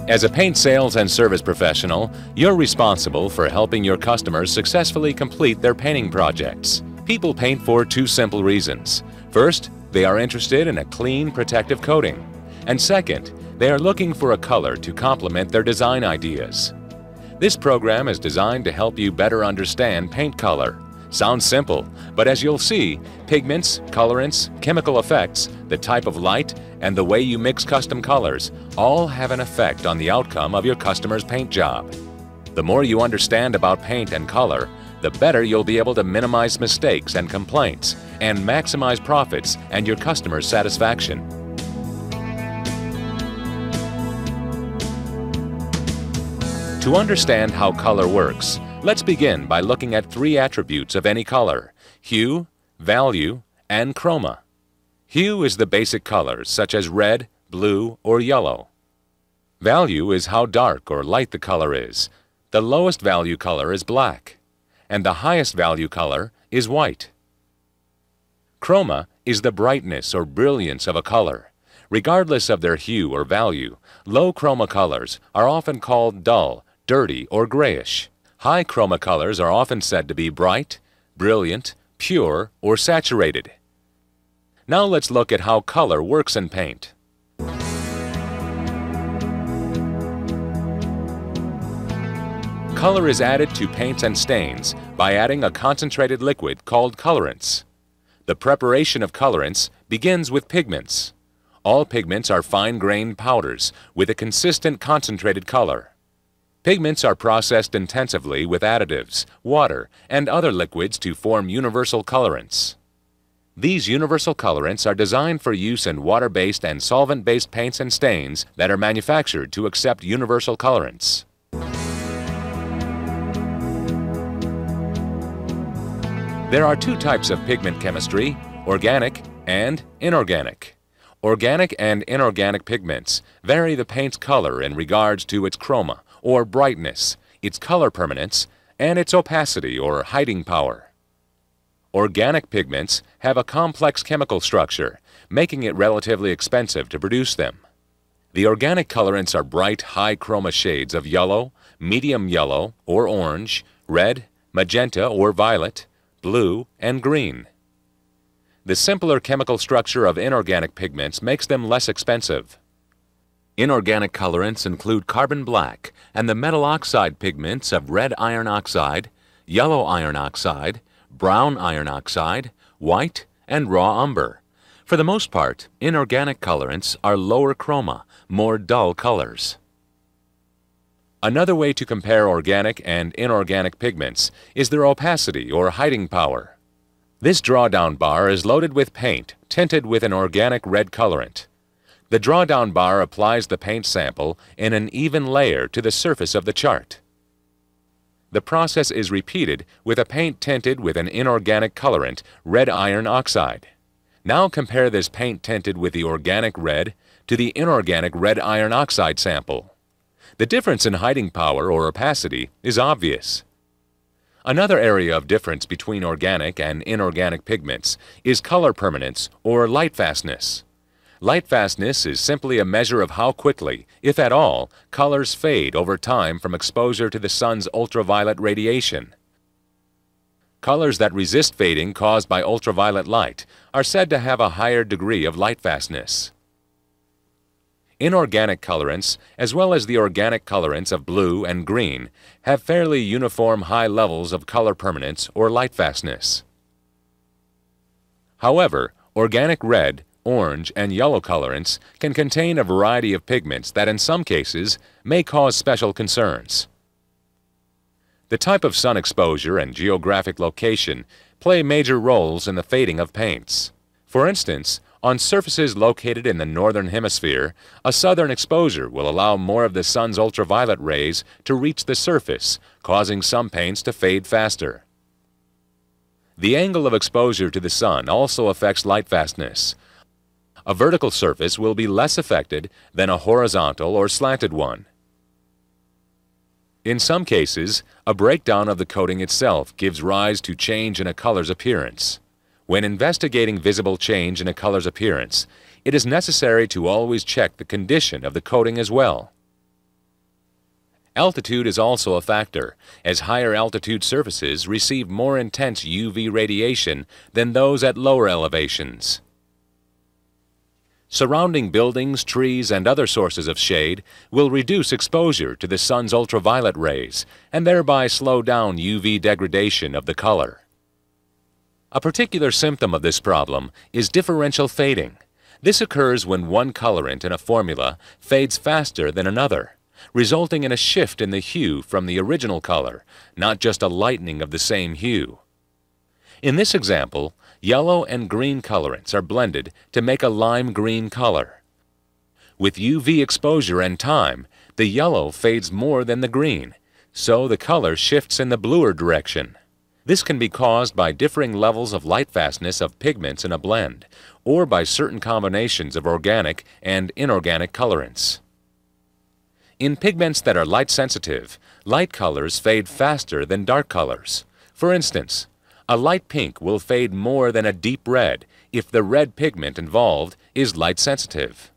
As a paint sales and service professional, you're responsible for helping your customers successfully complete their painting projects. People paint for two simple reasons. First, they are interested in a clean, protective coating. And second, they are looking for a color to complement their design ideas. This program is designed to help you better understand paint color. Sounds simple, but as you'll see, pigments, colorants, chemical effects, the type of light, and the way you mix custom colors all have an effect on the outcome of your customer's paint job. The more you understand about paint and color, the better you'll be able to minimize mistakes and complaints and maximize profits and your customer's satisfaction. To understand how color works, let's begin by looking at three attributes of any color: hue, value, and chroma. Hue is the basic colors such as red, blue, or yellow. Value is how dark or light the color is. The lowest value color is black, and the highest value color is white. Chroma is the brightness or brilliance of a color. Regardless of their hue or value, low chroma colors are often called dull, dirty, or grayish. High chroma colors are often said to be bright, brilliant, pure, or saturated. Now let's look at how color works in paint. Color is added to paints and stains by adding a concentrated liquid called colorants. The preparation of colorants begins with pigments. All pigments are fine-grained powders with a consistent concentrated color. Pigments are processed intensively with additives, water, and other liquids to form universal colorants. These universal colorants are designed for use in water-based and solvent-based paints and stains that are manufactured to accept universal colorants. There are two types of pigment chemistry: organic and inorganic. Organic and inorganic pigments vary the paint's color in regards to its chroma, or brightness, its color permanence, and its opacity or hiding power. Organic pigments have a complex chemical structure, making it relatively expensive to produce them. The organic colorants are bright, high chroma shades of yellow, medium yellow or orange, red, magenta or violet, blue, and green. The simpler chemical structure of inorganic pigments makes them less expensive. Inorganic colorants include carbon black and the metal oxide pigments of red iron oxide, yellow iron oxide, brown iron oxide, white, and raw umber. For the most part, inorganic colorants are lower chroma, more dull colors. Another way to compare organic and inorganic pigments is their opacity or hiding power. This drawdown bar is loaded with paint tinted with an organic red colorant. The drawdown bar applies the paint sample in an even layer to the surface of the chart. The process is repeated with a paint tinted with an inorganic colorant, red iron oxide. Now compare this paint tinted with the organic red to the inorganic red iron oxide sample. The difference in hiding power or opacity is obvious. Another area of difference between organic and inorganic pigments is color permanence or light fastness. Light fastness is simply a measure of how quickly, if at all, colors fade over time from exposure to the sun's ultraviolet radiation. Colors that resist fading caused by ultraviolet light are said to have a higher degree of light fastness. Inorganic colorants, as well as the organic colorants of blue and green, have fairly uniform high levels of color permanence or light fastness. However, organic red, orange, and yellow colorants can contain a variety of pigments that in some cases may cause special concerns. The type of sun exposure and geographic location play major roles in the fading of paints. For instance, on surfaces located in the northern hemisphere, a southern exposure will allow more of the sun's ultraviolet rays to reach the surface, causing some paints to fade faster. The angle of exposure to the sun also affects light fastness. A vertical surface will be less affected than a horizontal or slanted one. In some cases, a breakdown of the coating itself gives rise to change in a color's appearance. When investigating visible change in a color's appearance, it is necessary to always check the condition of the coating as well. Altitude is also a factor, as higher altitude surfaces receive more intense UV radiation than those at lower elevations. Surrounding buildings, trees, and other sources of shade will reduce exposure to the sun's ultraviolet rays and thereby slow down UV degradation of the color. A particular symptom of this problem is differential fading. This occurs when one colorant in a formula fades faster than another, resulting in a shift in the hue from the original color, not just a lightening of the same hue. In this example, yellow and green colorants are blended to make a lime green color. With UV exposure and time, the yellow fades more than the green, so the color shifts in the bluer direction. This can be caused by differing levels of light fastness of pigments in a blend, or by certain combinations of organic and inorganic colorants. In pigments that are light sensitive, light colors fade faster than dark colors. For instance, a light pink will fade more than a deep red if the red pigment involved is light sensitive.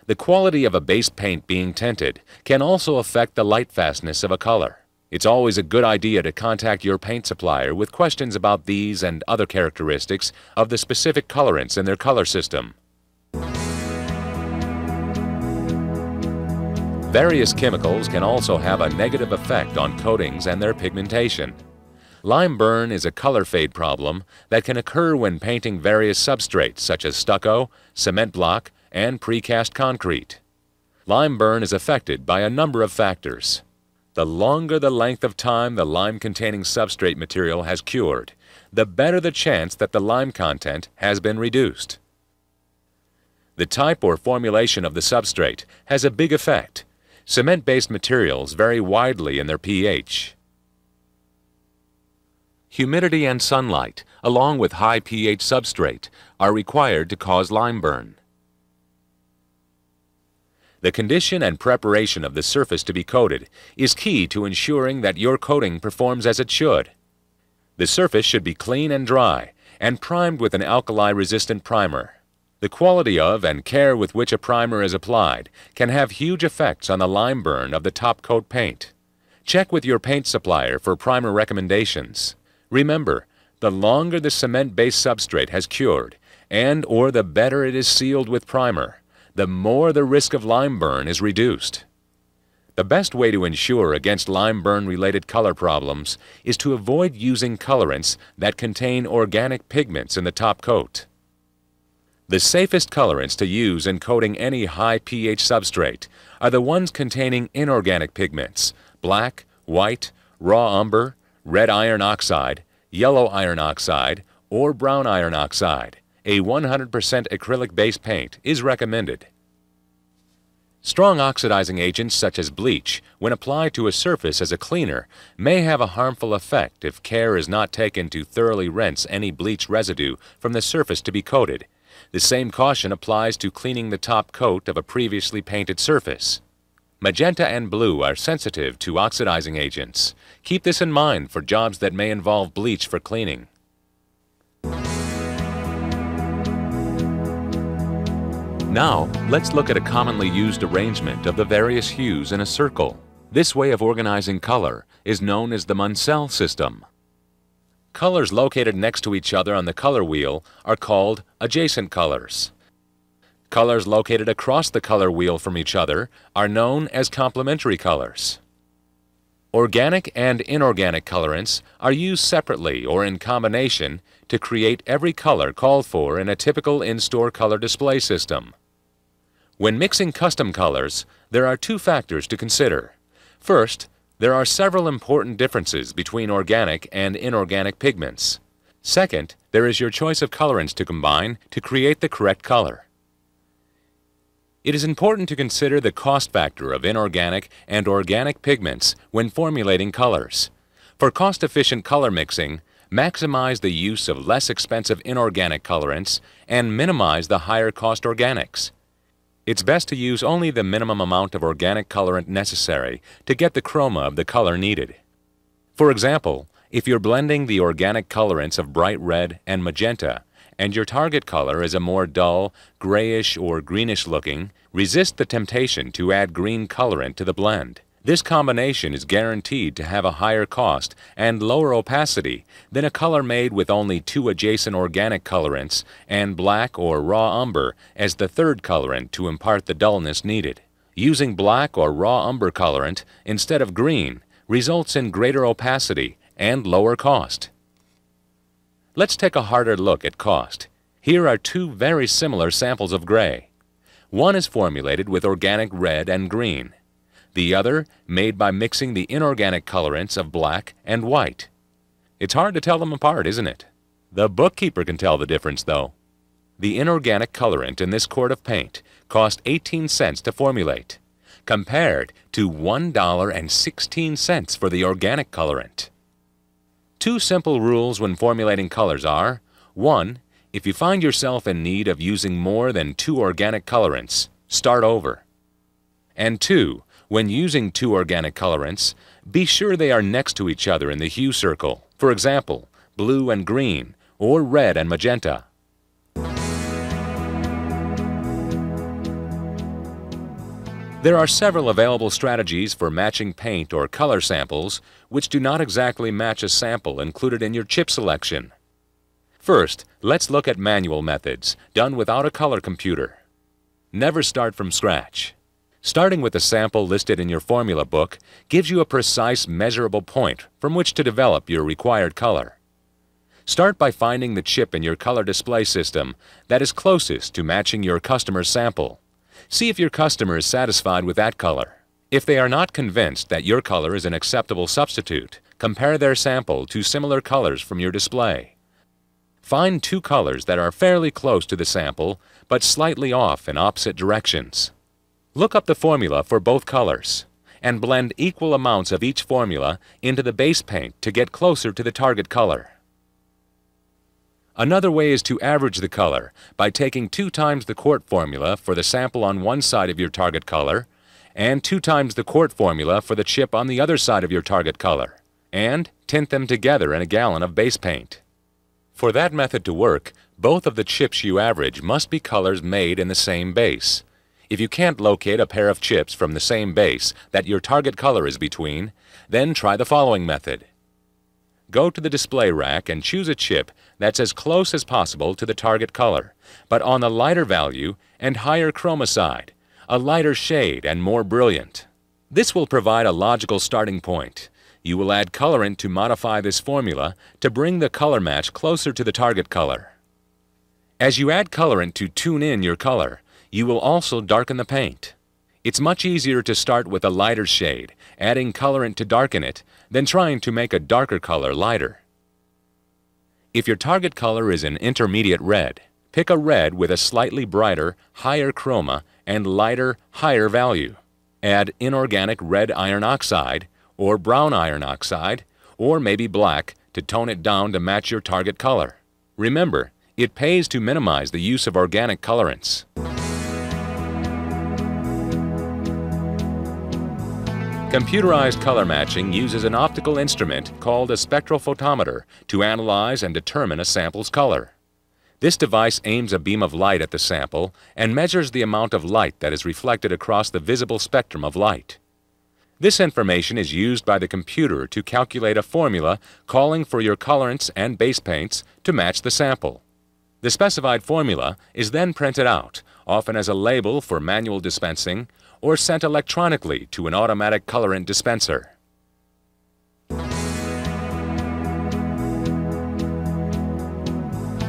The quality of a base paint being tinted can also affect the light fastness of a color. It's always a good idea to contact your paint supplier with questions about these and other characteristics of the specific colorants in their color system. Various chemicals can also have a negative effect on coatings and their pigmentation. Lime burn is a color fade problem that can occur when painting various substrates such as stucco, cement block, and precast concrete. Lime burn is affected by a number of factors. The longer the length of time the lime-containing substrate material has cured, the better the chance that the lime content has been reduced. The type or formulation of the substrate has a big effect. Cement-based materials vary widely in their pH. Humidity and sunlight, along with high pH substrate, are required to cause lime burn. The condition and preparation of the surface to be coated is key to ensuring that your coating performs as it should. The surface should be clean and dry and primed with an alkali-resistant primer. The quality of and care with which a primer is applied can have huge effects on the lime burn of the top coat paint. Check with your paint supplier for primer recommendations. Remember, the longer the cement-based substrate has cured and/or the better it is sealed with primer, the more the risk of lime burn is reduced. The best way to ensure against lime burn-related color problems is to avoid using colorants that contain organic pigments in the top coat. The safest colorants to use in coating any high pH substrate are the ones containing inorganic pigments: black, white, raw umber, red iron oxide, yellow iron oxide, or brown iron oxide. A 100% acrylic base paint is recommended. Strong oxidizing agents such as bleach, when applied to a surface as a cleaner, may have a harmful effect if care is not taken to thoroughly rinse any bleach residue from the surface to be coated. The same caution applies to cleaning the top coat of a previously painted surface. Magenta and blue are sensitive to oxidizing agents. Keep this in mind for jobs that may involve bleach for cleaning. Now, let's look at a commonly used arrangement of the various hues in a circle. This way of organizing color is known as the Munsell system. Colors located next to each other on the color wheel are called adjacent colors. Colors located across the color wheel from each other are known as complementary colors. Organic and inorganic colorants are used separately or in combination to create every color called for in a typical in-store color display system. When mixing custom colors, there are two factors to consider. First, there are several important differences between organic and inorganic pigments. Second, there is your choice of colorants to combine to create the correct color. It is important to consider the cost factor of inorganic and organic pigments when formulating colors. For cost-efficient color mixing, maximize the use of less expensive inorganic colorants and minimize the higher-cost organics. It's best to use only the minimum amount of organic colorant necessary to get the chroma of the color needed. For example, if you're blending the organic colorants of bright red and magenta, and your target color is a more dull, grayish or greenish looking, resist the temptation to add green colorant to the blend. This combination is guaranteed to have a higher cost and lower opacity than a color made with only 2 adjacent organic colorants and black or raw umber as the third colorant to impart the dullness needed. Using black or raw umber colorant instead of green results in greater opacity and lower cost. Let's take a harder look at cost. Here are 2 very similar samples of gray. One is formulated with organic red and green. The other made by mixing the inorganic colorants of black and white. It's hard to tell them apart, isn't it? The bookkeeper can tell the difference, though. The inorganic colorant in this quart of paint cost 18 cents to formulate, compared to $1.16 for the organic colorant. 2 simple rules when formulating colors are: 1. If you find yourself in need of using more than 2 organic colorants, start over. And 2. When using 2 organic colorants, be sure they are next to each other in the hue circle. For example, blue and green, or red and magenta. There are several available strategies for matching paint or color samples which do not exactly match a sample included in your chip selection. First, let's look at manual methods done without a color computer. Never start from scratch. Starting with the sample listed in your formula book gives you a precise measurable point from which to develop your required color. Start by finding the chip in your color display system that is closest to matching your customer's sample. See if your customer is satisfied with that color. If they are not convinced that your color is an acceptable substitute, compare their sample to similar colors from your display. Find 2 colors that are fairly close to the sample but slightly off in opposite directions. Look up the formula for both colors and blend equal amounts of each formula into the base paint to get closer to the target color. Another way is to average the color by taking 2 times the quart formula for the sample on one side of your target color and 2 times the quart formula for the chip on the other side of your target color, and tint them together in a gallon of base paint. For that method to work, both of the chips you average must be colors made in the same base. If you can't locate a pair of chips from the same base that your target color is between, then try the following method. Go to the display rack and choose a chip that's as close as possible to the target color, but on the lighter value and higher chroma side, a lighter shade and more brilliant. This will provide a logical starting point. You will add colorant to modify this formula to bring the color match closer to the target color. As you add colorant to tune in your color, you will also darken the paint. It's much easier to start with a lighter shade, adding colorant to darken it, than trying to make a darker color lighter. If your target color is an intermediate red, pick a red with a slightly brighter, higher chroma and lighter, higher value. Add inorganic red iron oxide, or brown iron oxide, or maybe black to tone it down to match your target color. Remember, it pays to minimize the use of organic colorants. Computerized color matching uses an optical instrument called a spectrophotometer to analyze and determine a sample's color. This device aims a beam of light at the sample and measures the amount of light that is reflected across the visible spectrum of light. This information is used by the computer to calculate a formula calling for your colorants and base paints to match the sample. The specified formula is then printed out, often as a label for manual dispensing, or sent electronically to an automatic colorant dispenser.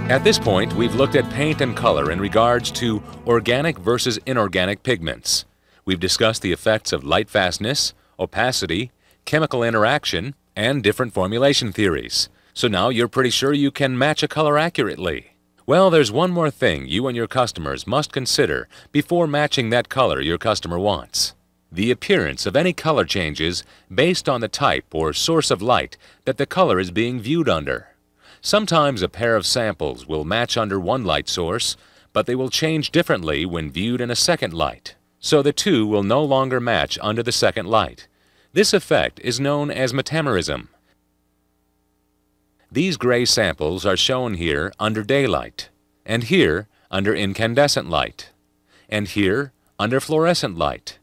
At this point, we've looked at paint and color in regards to organic versus inorganic pigments. We've discussed the effects of light fastness, opacity, chemical interaction, and different formulation theories. So now you're pretty sure you can match a color accurately. Well, there's one more thing you and your customers must consider before matching that color your customer wants. The appearance of any color changes based on the type or source of light that the color is being viewed under. Sometimes a pair of samples will match under one light source, but they will change differently when viewed in a second light. So the two will no longer match under the second light. This effect is known as metamerism. These gray samples are shown here under daylight, and here under incandescent light, and here under fluorescent light.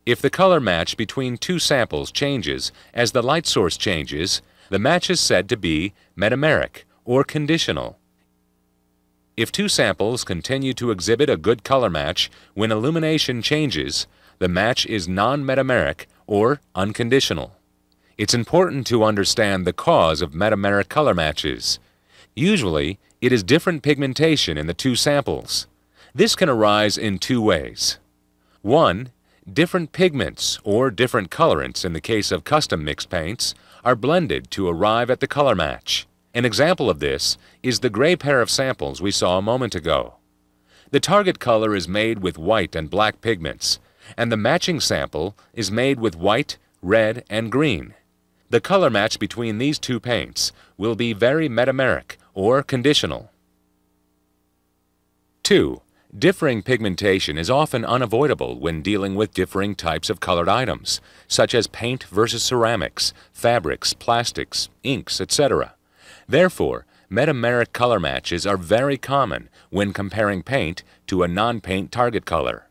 If the color match between two samples changes as the light source changes, the match is said to be metameric or conditional. If two samples continue to exhibit a good color match when illumination changes, the match is non-metameric or unconditional. It's important to understand the cause of metameric color matches. Usually, it is different pigmentation in the two samples. This can arise in two ways. 1. Different pigments or different colorants in the case of custom mixed paints are blended to arrive at the color match. An example of this is the gray pair of samples we saw a moment ago. The target color is made with white and black pigments, and the matching sample is made with white, red, and green. The color match between these two paints will be very metameric or conditional. 2. Differing pigmentation is often unavoidable when dealing with differing types of colored items, such as paint versus ceramics, fabrics, plastics, inks, etc. Therefore, metameric color matches are very common when comparing paint to a non-paint target color.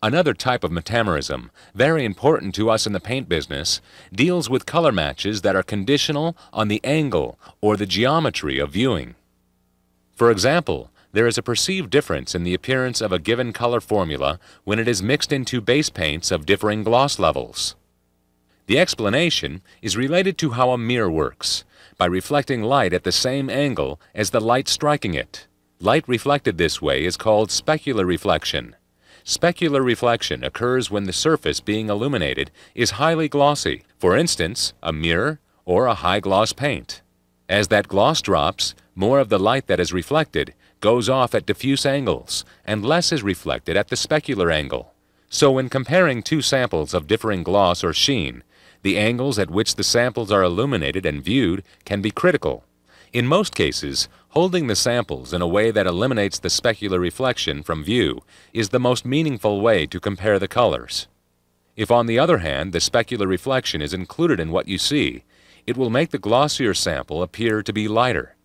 Another type of metamerism, very important to us in the paint business, deals with color matches that are conditional on the angle or the geometry of viewing. For example, there is a perceived difference in the appearance of a given color formula when it is mixed into base paints of differing gloss levels. The explanation is related to how a mirror works, by reflecting light at the same angle as the light striking it. Light reflected this way is called specular reflection. Specular reflection occurs when the surface being illuminated is highly glossy, for instance, a mirror or a high-gloss paint. As that gloss drops, more of the light that is reflected goes off at diffuse angles, and less is reflected at the specular angle. So when comparing two samples of differing gloss or sheen, the angles at which the samples are illuminated and viewed can be critical. In most cases, holding the samples in a way that eliminates the specular reflection from view is the most meaningful way to compare the colors. If, on the other hand, the specular reflection is included in what you see, it will make the glossier sample appear to be lighter.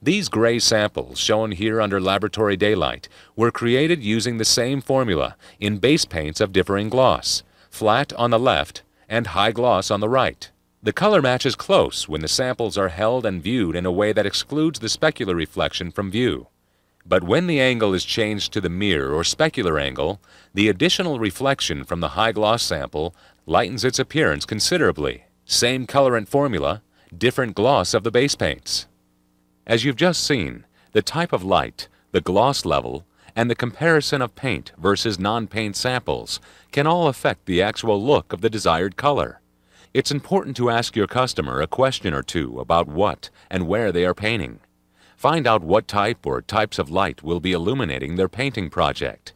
These gray samples, shown here under laboratory daylight, were created using the same formula in base paints of differing gloss, flat on the left and high gloss on the right. The color match is close when the samples are held and viewed in a way that excludes the specular reflection from view. But when the angle is changed to the mirror or specular angle, the additional reflection from the high gloss sample lightens its appearance considerably. Same colorant formula, different gloss of the base paints. As you've just seen, the type of light, the gloss level, and the comparison of paint versus non-paint samples can all affect the actual look of the desired color. It's important to ask your customer a question or two about what and where they are painting. Find out what type or types of light will be illuminating their painting project.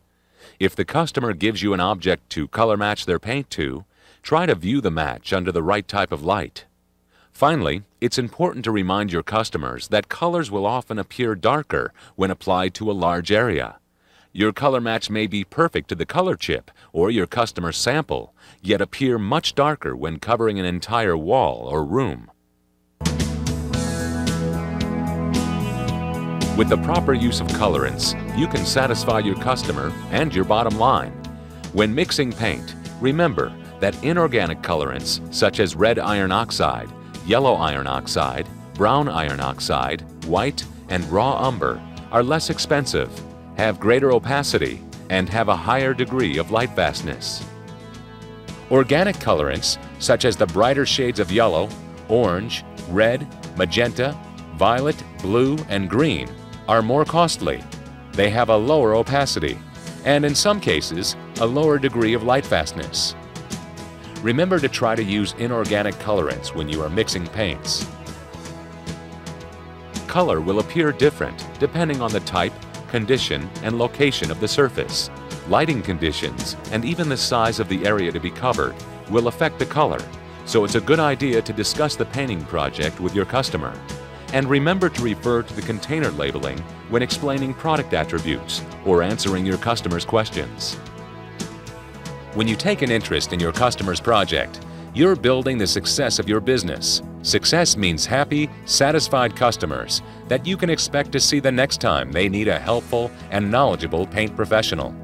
If the customer gives you an object to color match their paint to, try to view the match under the right type of light. Finally, it's important to remind your customers that colors will often appear darker when applied to a large area. Your color match may be perfect to the color chip or your customer's sample, yet appear much darker when covering an entire wall or room. With the proper use of colorants, you can satisfy your customer and your bottom line. When mixing paint, remember that inorganic colorants such as red iron oxide, yellow iron oxide, brown iron oxide, white, and raw umber are less expensive, have greater opacity, and have a higher degree of light fastness. Organic colorants, such as the brighter shades of yellow, orange, red, magenta, violet, blue, and green, are more costly. They have a lower opacity, and in some cases, a lower degree of light fastness. Remember to try to use inorganic colorants when you are mixing paints. Color will appear different depending on the type, condition, and location of the surface. Lighting conditions, and even the size of the area to be covered, will affect the color, so it's a good idea to discuss the painting project with your customer. And remember to refer to the container labeling when explaining product attributes or answering your customer's questions. When you take an interest in your customer's project, you're building the success of your business. Success means happy, satisfied customers that you can expect to see the next time they need a helpful and knowledgeable paint professional.